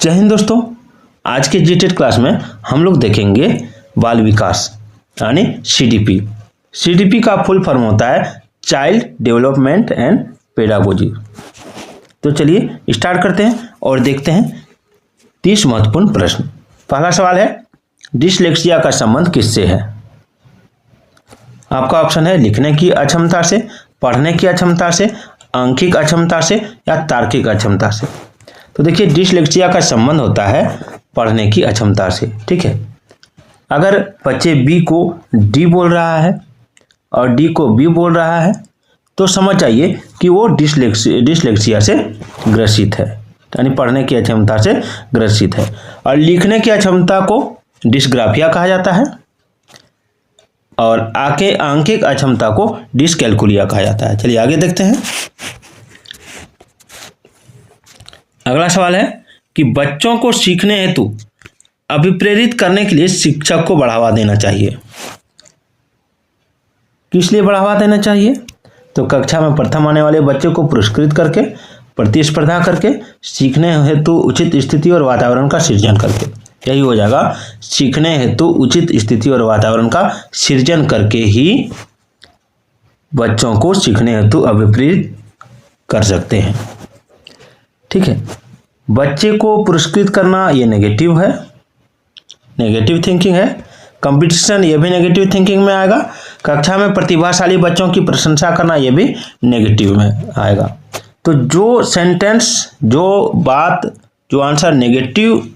जय हिंद दोस्तों। आज के जीटेट क्लास में हम लोग देखेंगे बाल विकास यानी सीडीपी। सीडीपी का फुल फॉर्म होता है चाइल्ड डेवलपमेंट एंड पेडागोजी। तो चलिए स्टार्ट करते हैं और देखते हैं 30 महत्वपूर्ण प्रश्न। पहला सवाल है, डिसलेक्सिया का संबंध किससे है? आपका ऑप्शन है लिखने की अक्षमता से, पढ़ने की अक्षमता से, आंखिक अक्षमता से या तार्किक अक्षमता से। तो देखिए डिसलेक्सिया का संबंध होता है पढ़ने की अक्षमता से। ठीक है, अगर बच्चे बी को डी बोल रहा है और डी को बी बोल रहा है तो समझ जाइए कि वो डिसलेक्सिया से ग्रसित है, यानी पढ़ने की अक्षमता से ग्रसित है। और लिखने की अक्षमता को डिसग्राफिया कहा जाता है और आंखिक अक्षमता को डिसकैलकुलिया कहा जाता है। चलिए आगे देखते हैं। अगला सवाल है कि बच्चों को सीखने हेतु अभिप्रेरित करने के लिए शिक्षक को बढ़ावा देना चाहिए। किस लिए बढ़ावा देना चाहिए? तो कक्षा में प्रथम आने वाले बच्चे को पुरस्कृत करके, प्रतिस्पर्धा करके, सीखने हेतु उचित स्थिति और वातावरण का सृजन करके। यही हो जाएगा, सीखने हेतु उचित स्थिति और वातावरण का सृजन करके ही बच्चों को सीखने हेतु अभिप्रेरित कर सकते हैं। ठीक है, बच्चे को पुरस्कृत करना ये नेगेटिव है, नेगेटिव थिंकिंग है। कंपटीशन ये भी नेगेटिव थिंकिंग में आएगा। कक्षा में प्रतिभाशाली बच्चों की प्रशंसा करना ये भी नेगेटिव में आएगा। तो जो सेंटेंस, जो बात, जो आंसर नेगेटिव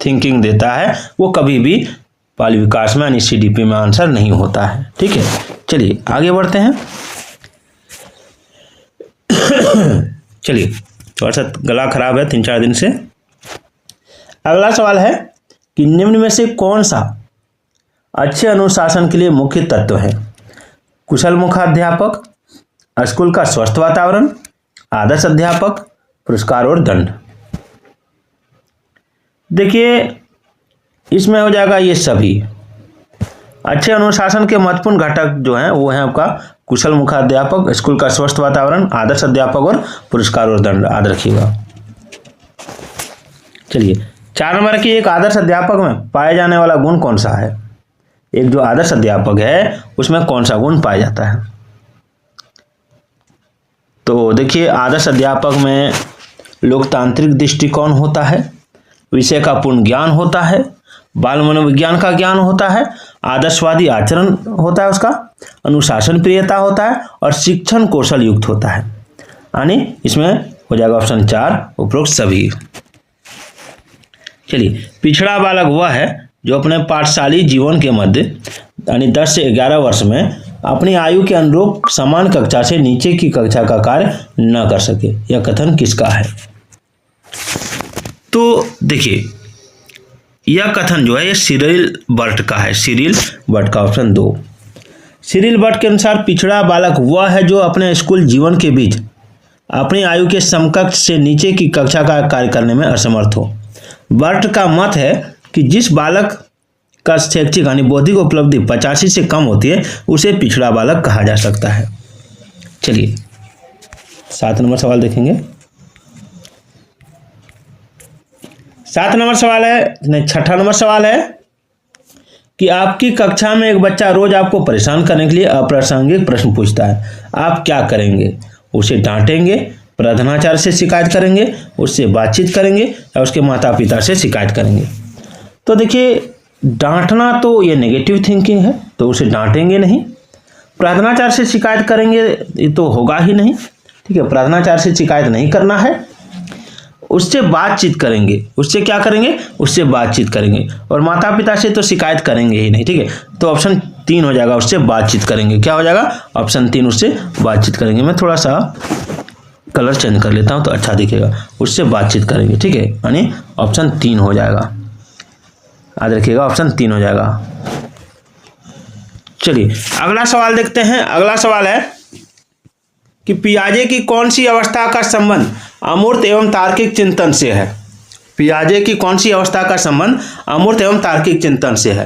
थिंकिंग देता है वो कभी भी बाल विकास में यानी सीडीपी में आंसर नहीं होता है। ठीक है, चलिए आगे बढ़ते हैं। चलिए, थोड़ा सा गला खराब है 3-4 दिन से। अगला सवाल है कि निम्न में से कौन सा अच्छे अनुशासन के लिए मुख्य तत्व है? कुशल मुखाध्यापक, स्कूल का स्वस्थ वातावरण, आदर्श अध्यापक, पुरस्कार और दंड। देखिए इसमें हो जाएगा ये सभी। अच्छे अनुशासन के महत्वपूर्ण घटक जो हैं वो हैं आपका कुशल मुखाध्यापक, स्कूल का स्वस्थ वातावरण, आदर्श अध्यापक और पुरस्कार और दंड। याद रखिएगा। चलिए 4 नंबर की, एक आदर्श अध्यापक में पाया जाने वाला गुण कौन सा है? एक जो आदर्श अध्यापक है उसमें कौन सा गुण पाया जाता है? तो देखिए आदर्श अध्यापक में लोकतांत्रिक दृष्टिकोण होता है, विषय का पूर्ण ज्ञान होता है, बाल मनोविज्ञान का ज्ञान होता है, आदर्शवादी आचरण होता है उसका, अनुशासन प्रियता होता है और शिक्षण कौशल युक्त होता है। यानी इसमें हो जाएगा ऑप्शन 4 उपरोक्त सभी। चलिए, पिछड़ा बालक वह है जो अपने पाठशाली जीवन के मध्य यानी 10 से 11 वर्ष में अपनी आयु के अनुरूप समान कक्षा से नीचे की कक्षा का कार्य न कर सके। यह कथन किसका है? तो देखिए यह कथन जो है ये सिरिल बर्ट का है। सिरिल बर्ट का, ऑप्शन 2। सिरिल बर्ट के अनुसार पिछड़ा बालक वह है जो अपने स्कूल जीवन के बीच अपनी आयु के समकक्ष से नीचे की कक्षा का कार्य करने में असमर्थ हो। बर्ट का मत है कि जिस बालक का शैक्षिक यानी बौद्धिक उपलब्धि 85 से कम होती है उसे पिछड़ा बालक कहा जा सकता है। चलिए 7 नंबर सवाल देखेंगे। 7 नंबर सवाल है, नहीं 6 नंबर सवाल है कि आपकी कक्षा में एक बच्चा रोज आपको परेशान करने के लिए अप्रासंगिक प्रश्न पूछता है, आप क्या करेंगे? उसे डांटेंगे, प्रधानाचार्य से शिकायत करेंगे, उससे बातचीत करेंगे या उसके माता पिता से शिकायत करेंगे? तो देखिए डांटना तो ये नेगेटिव थिंकिंग है, तो उसे डांटेंगे नहीं। प्रधानाचार्य से शिकायत करेंगे ये तो होगा ही नहीं। ठीक है, प्रधानाचार्य से शिकायत नहीं करना है, उससे बातचीत करेंगे। उससे क्या करेंगे? उससे बातचीत करेंगे। और माता पिता से तो शिकायत करेंगे ही नहीं। ठीक है, तो ऑप्शन 3 हो जाएगा, उससे बातचीत करेंगे। क्या हो जाएगा? ऑप्शन 3, उससे बातचीत करेंगे। मैं थोड़ा सा कलर चेंज कर लेता हूं तो अच्छा दिखेगा। उससे बातचीत करेंगे। ठीक है, यानी ऑप्शन 3 हो जाएगा। याद रखिएगा, ऑप्शन 3 हो जाएगा। चलिए अगला सवाल देखते हैं। अगला सवाल है कि पियाजे की कौन सी अवस्था का संबंध अमूर्त एवं तार्किक चिंतन से है? पियाजे की कौन सी अवस्था का संबंध अमूर्त एवं तार्किक चिंतन से है?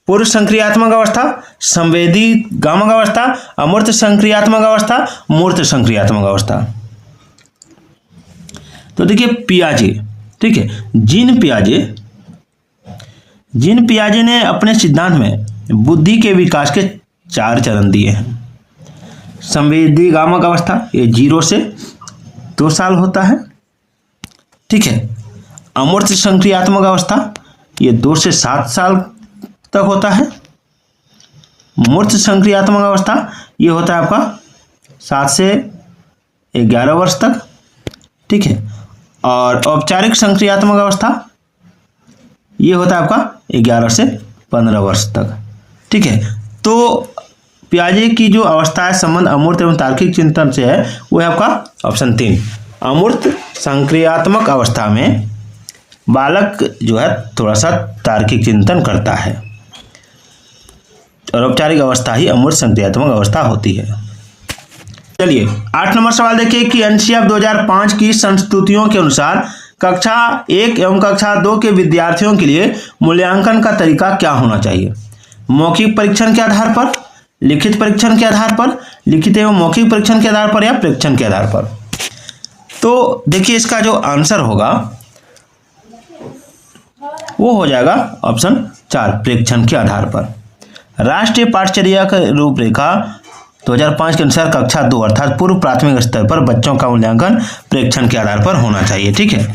पूर्व संक्रियात्मक अवस्था, संवेदी गामक अवस्था, अमूर्त संक्रियात्मक अवस्था, मूर्त संक्रियात्मक अवस्था। तो देखिए पियाजे ठीक है। जीन पियाजे ने अपने सिद्धांत में बुद्धि के विकास के 4 चरण दिए हैं। संवेदीगामक अवस्था, ये 0 से 2 साल होता है, ठीक है। अमूर्त संक्रियात्मक अवस्था, ये 2 से 7 साल तक होता है। मूर्त संक्रियात्मक अवस्था, ये होता है आपका 7 से 11 वर्ष तक, ठीक है। और औपचारिक संक्रियात्मक अवस्था, ये होता है आपका 11 से 15 वर्ष तक, ठीक है। तो पियाजे की जो अवस्था है संबंध अमूर्त एवं तार्किक चिंतन से है, वो है आपका ऑप्शन 3। अमूर्त संक्रियात्मक अवस्था में बालक जो है थोड़ा सा तार्किक चिंतन करता है, और औपचारिक अवस्था ही अमूर्त संक्रियात्मक अवस्था होती है। चलिए 8 नंबर सवाल देखिए कि एनसीईआरटी 2005 की संस्तुतियों के अनुसार कक्षा 1 एवं कक्षा 2 के विद्यार्थियों के लिए मूल्यांकन का तरीका क्या होना चाहिए? मौखिक परीक्षण के आधार पर, लिखित परीक्षण के आधार पर, लिखित एवं मौखिक परीक्षण के आधार पर, या प्रेक्षण के आधार पर? तो देखिए इसका जो आंसर होगा वो हो जाएगा ऑप्शन 4, प्रेक्षण के आधार पर। राष्ट्रीय पाठ्यचर्या का रूपरेखा 2005 के अनुसार कक्षा 2 अर्थात पूर्व प्राथमिक स्तर पर बच्चों का मूल्यांकन प्रेक्षण के आधार पर होना चाहिए, ठीक है।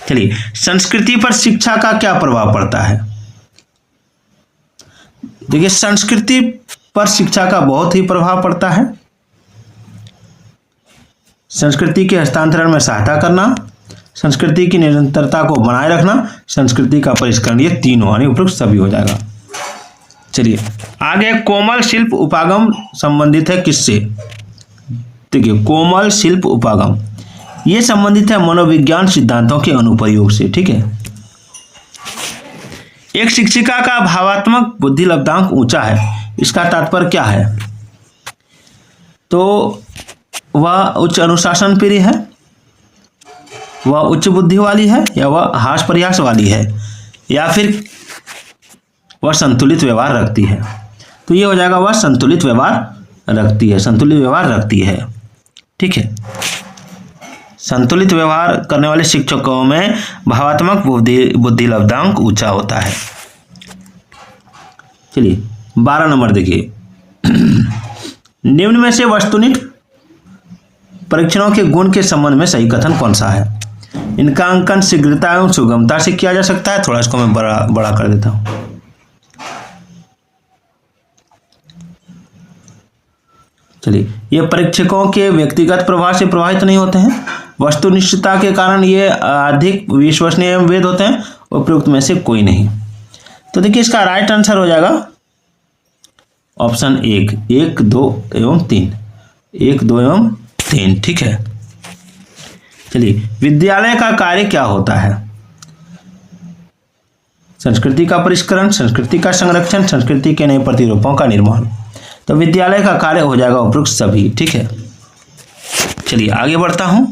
चलिए संस्कृति पर शिक्षा का क्या प्रभाव पड़ता है? देखिए संस्कृति पर शिक्षा का बहुत ही प्रभाव पड़ता है। संस्कृति के हस्तांतरण में सहायता करना, संस्कृति की निरंतरता को बनाए रखना, संस्कृति का परिष्करण, ये तीनों यानी उपयुक्त सभी हो जाएगा। चलिए आगे, कोमल शिल्प उपागम संबंधित है किससे? देखिए कोमल शिल्प उपागम ये संबंधित है मनोविज्ञान सिद्धांतों के अनुप्रयोग से, ठीक है। एक शिक्षिका का भावात्मक बुद्धि लब्धांक ऊंचा है, इसका तात्पर्य क्या है? तो वह उच्च अनुशासन प्रिय है, वह उच्च बुद्धि वाली है, या वह हास प्रयास वाली है, या फिर वह संतुलित व्यवहार रखती है? तो ये हो जाएगा वह संतुलित व्यवहार रखती है, संतुलित व्यवहार रखती है, ठीक है। संतुलित व्यवहार करने वाले शिक्षकों में भावात्मक बुद्धि लब्धांक ऊंचा होता है। चलिए 12 नंबर देखिए, निम्न में से वस्तुनिष्ठ परीक्षणों के गुण के संबंध में सही कथन कौन सा है? इनका अंकन शीघ्रता एवं सुगमता से किया जा सकता है। थोड़ा इसको मैं बड़ा कर देता हूं। चलिए, ये परीक्षकों के व्यक्तिगत प्रभाव से प्रभावित नहीं होते हैं, वस्तुनिष्ठता के कारण ये अधिक विश्वसनीय एवं वेद होते हैं, उपयुक्त में से कोई नहीं। तो देखिए इसका राइट आंसर हो जाएगा ऑप्शन 1, 1, 2 एवं 3, 1, 2 एवं 3, ठीक है। चलिए, विद्यालय का कार्य क्या होता है? संस्कृति का परिष्करण, संस्कृति का संरक्षण, संस्कृति के नए प्रतिरूपों का निर्माण। तो विद्यालय का कार्य हो जाएगा उपयुक्त सभी, ठीक है। चलिए आगे बढ़ता हूं।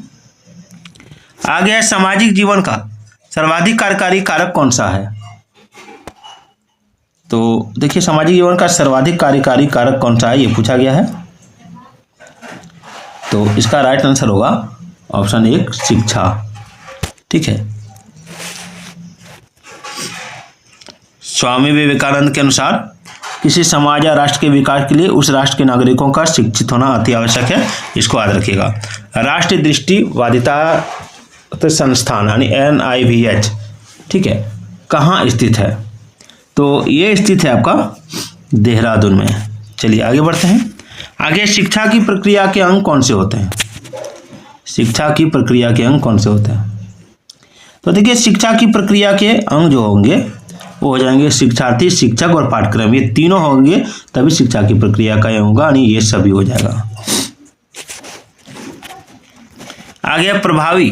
आगे है सामाजिक जीवन का सर्वाधिक कार्यकारी कारक कौन सा है? तो देखिए सामाजिक जीवन का सर्वाधिक कार्यकारी कारक कौन सा है, ये पूछा गया है। तो इसका राइट आंसर होगा ऑप्शन 1, शिक्षा, ठीक है। स्वामी विवेकानंद के अनुसार किसी समाज या राष्ट्र के विकास के लिए उस राष्ट्र के नागरिकों का शिक्षित होना अति आवश्यक है, इसको याद रखिएगा। राष्ट्रीय दृष्टिवादिता संस्थान यानी NIVH, ठीक है, कहाँ स्थित है? तो ये स्थित है आपका देहरादून में। चलिए आगे बढ़ते हैं। आगे शिक्षा की प्रक्रिया के अंग कौन से होते हैं? शिक्षा की प्रक्रिया के अंग कौन से होते हैं? तो देखिए शिक्षा की प्रक्रिया के अंग जो होंगे वो हो जाएंगे शिक्षार्थी, शिक्षक और पाठ्यक्रम, ये तीनों होंगे तभी शिक्षा की प्रक्रिया का अंग होगा, यानी ये सभी हो जाएगा। आगे प्रभावी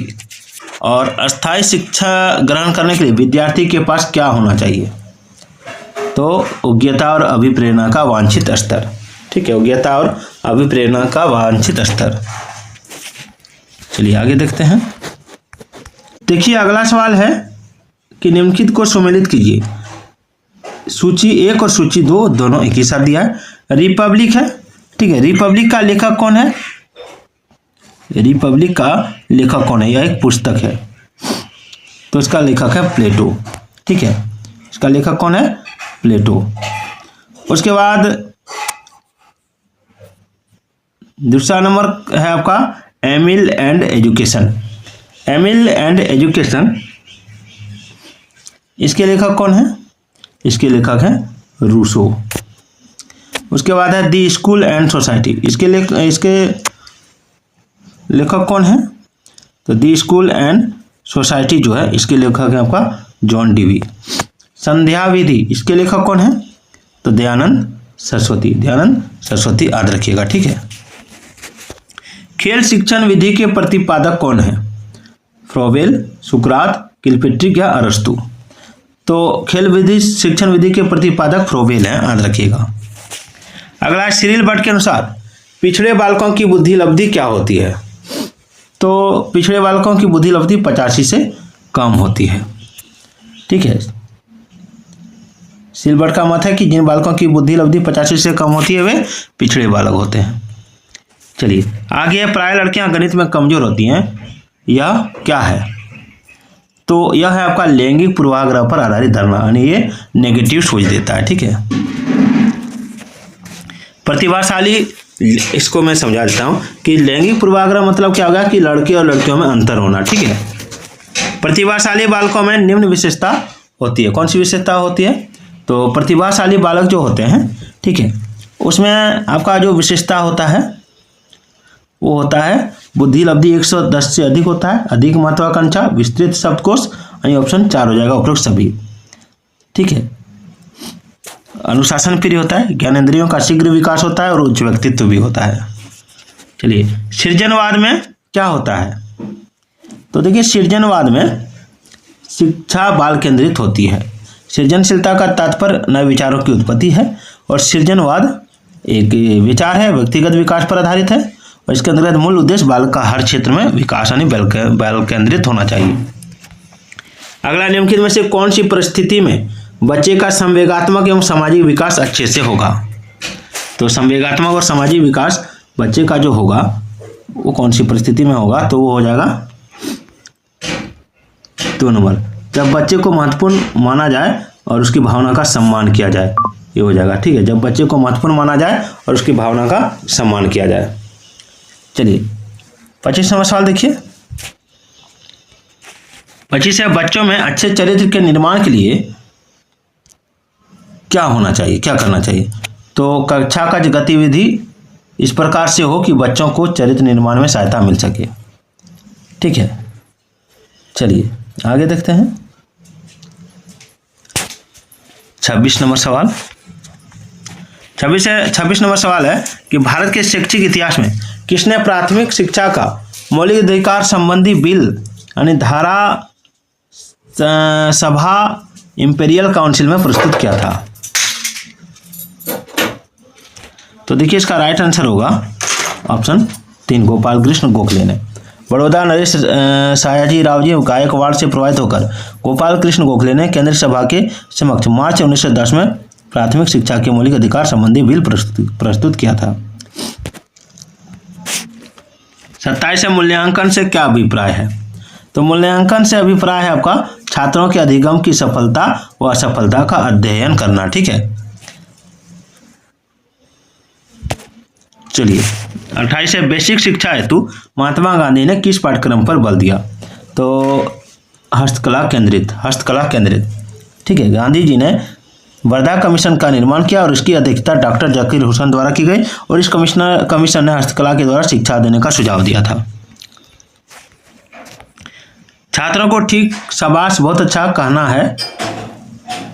और अस्थायी शिक्षा ग्रहण करने के लिए विद्यार्थी के पास क्या होना चाहिए? तो योग्यता और अभिप्रेरणा का वांछित स्तर, ठीक है, योग्यता और अभिप्रेरणा का वांछित स्तर। चलिए आगे देखते हैं। देखिए अगला सवाल है कि निम्नलिखित को सम्मिलित कीजिए। सूची 1 और सूची 2 दोनों एक ही साथ दिया है। रिपब्लिक है, ठीक है, रिपब्लिक का लेखक कौन है? रिपब्लिक का लेखक कौन है? यह एक पुस्तक है। तो इसका लेखक है प्लेटो। ठीक है, इसका लेखक कौन है? प्लेटो। उसके बाद दूसरा नंबर है आपका Emile and education. Emile and education, इसके लेखक कौन है? इसके लेखक है रूसो। उसके बाद है दी स्कूल एंड सोसाइटी। इसके लेखक कौन है? तो दी स्कूल एंड सोसाइटी जो है इसके लेखक है आपका जॉन डीवी। संध्या विधि, इसके लेखक कौन है? तो दयानंद सरस्वती। दयानंद सरस्वती याद रखिएगा। ठीक है। खेल शिक्षण विधि के प्रतिपादक कौन है? फ्रोबेल, सुकरात, किलपेट्रिक या अरस्तु? तो खेल विधि शिक्षण विधि के प्रतिपादक फ्रोबेल हैं, याद रखिएगा। अगला सिरिल बट के अनुसार पिछड़े बालकों की बुद्धि लब्धि क्या होती है? तो पिछड़े बालकों की बुद्धि लब्धि 85 से कम होती है। ठीक है, सिल्बर्ट का मत है कि जिन बालकों की बुद्धि लब्धि 85 से कम होती है वे पिछड़े बालक होते हैं। चलिए आगे, प्राय लड़कियां गणित में कमजोर होती हैं, यह क्या है? तो यह है आपका लैंगिक पूर्वाग्रह पर आधारित धारणा, यानी ये नेगेटिव सोच देता है। ठीक है। प्रतिभाशाली, इसको मैं समझा देता हूं कि लैंगिक पूर्वाग्रह मतलब क्या होगा कि लड़के और लड़कियों में अंतर होना। ठीक है। प्रतिभाशाली बालकों में निम्न विशेषता होती है। कौन सी विशेषता होती है? तो प्रतिभाशाली बालक जो होते हैं, ठीक है, उसमें आपका जो विशेषता होता है वो होता है बुद्धि लब्धि 110 से अधिक होता है, अधिक महत्वाकांक्षा, विस्तृत शब्दकोश, यानी ऑप्शन 4 हो जाएगा उपरोक्त सभी। ठीक है। अनुशासन प्रिय होता है, ज्ञानेंद्रियों का शीघ्र विकास होता है और उच्च व्यक्तित्व भी होता है। चलिए सृजनवाद में क्या होता है? तो देखिए सृजनवाद में शिक्षा बाल केंद्रित होती है। सृजनशीलता का तात्पर्य नए विचारों की उत्पत्ति है और सृजनवाद एक विचार है, व्यक्तिगत विकास पर आधारित है और इसके अंतर्गत मूल उद्देश्य बालक का हर क्षेत्र में विकास यानी बाल केंद्रित होना चाहिए। अगला निम्नलिखित में से कौन सी परिस्थिति में बच्चे का संवेगात्मक एवं सामाजिक विकास अच्छे से होगा? तो संवेगात्मक और सामाजिक विकास बच्चे का जो होगा वो कौन सी परिस्थिति में होगा? तो वो हो जाएगा 2 नंबर, जब बच्चे को महत्वपूर्ण माना जाए और उसकी भावना का सम्मान किया जाए, ये हो जाएगा। ठीक है, जब बच्चे को महत्वपूर्ण माना जाए और उसकी भावना का सम्मान किया जाए। चलिए 25 नंबर सवाल देखिए। 25 है, बच्चों में अच्छे चरित्र के निर्माण के लिए क्या होना चाहिए, क्या करना चाहिए? तो कक्षा का गतिविधि इस प्रकार से हो कि बच्चों को चरित्र निर्माण में सहायता मिल सके। ठीक है, चलिए आगे देखते हैं। 26 नंबर सवाल। 26 नंबर सवाल है कि भारत के शैक्षिक इतिहास में किसने प्राथमिक शिक्षा का मौलिक अधिकार संबंधी बिल यानी धारा सभा इंपीरियल काउंसिल में प्रस्तुत किया था? तो देखिए इसका राइट आंसर होगा ऑप्शन 3 गोपाल कृष्ण गोखले ने। बड़ौदा नरेश सयाजी रावजी गायकवाड़ से प्रभावित होकर गोपाल कृष्ण गोखले ने केंद्र सभा के समक्ष मार्च 1910 में प्राथमिक शिक्षा के मौलिक अधिकार संबंधी बिल प्रस्तुत किया था। 27 है, मूल्यांकन से क्या अभिप्राय है? तो मूल्यांकन से अभिप्राय है आपका छात्रों के अधिगम की सफलता व असफलता का अध्ययन करना। ठीक है। चलिए 28 है, बेसिक शिक्षा हेतु महात्मा गांधी ने किस पाठ्यक्रम पर बल दिया? तो हस्तकला केंद्रित। ठीक है, गांधी जी ने वर्धा कमीशन का निर्माण किया और इसकी अध्यक्षता डॉक्टर जाकिर हुसैन द्वारा की गई और इस कमीशन ने हस्तकला के द्वारा शिक्षा देने का सुझाव दिया था। छात्रों को ठीक, शाबाश, बहुत अच्छा कहना है,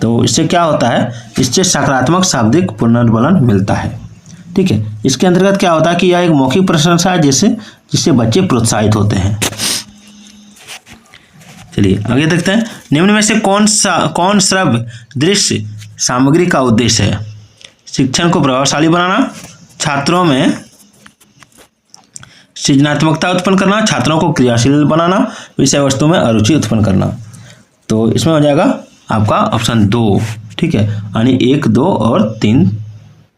तो इससे क्या होता है? इससे सकारात्मक शाब्दिक पुनर्बलन मिलता है। ठीक है, इसके अंतर्गत क्या होता है कि यह एक मौखिक प्रशंसा है जिससे बच्चे प्रोत्साहित होते हैं। चलिए आगे देखते हैं। निम्न में से कौन श्रव्य दृश्य सामग्री का उद्देश्य है? शिक्षण को प्रभावशाली बनाना, छात्रों में सृजनात्मकता उत्पन्न करना, छात्रों को क्रियाशील बनाना, विषय वस्तु में अरुचि उत्पन्न करना। तो इसमें हो जाएगा आपका ऑप्शन 2। ठीक है, यानी 1, 2 और 3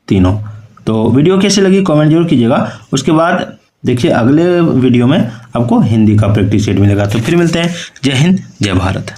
तीनों। तो वीडियो कैसी लगी कमेंट जरूर कीजिएगा। उसके बाद देखिए अगले वीडियो में आपको हिंदी का प्रैक्टिस सेट मिलेगा। तो फिर मिलते हैं। जय हिंद, जय भारत।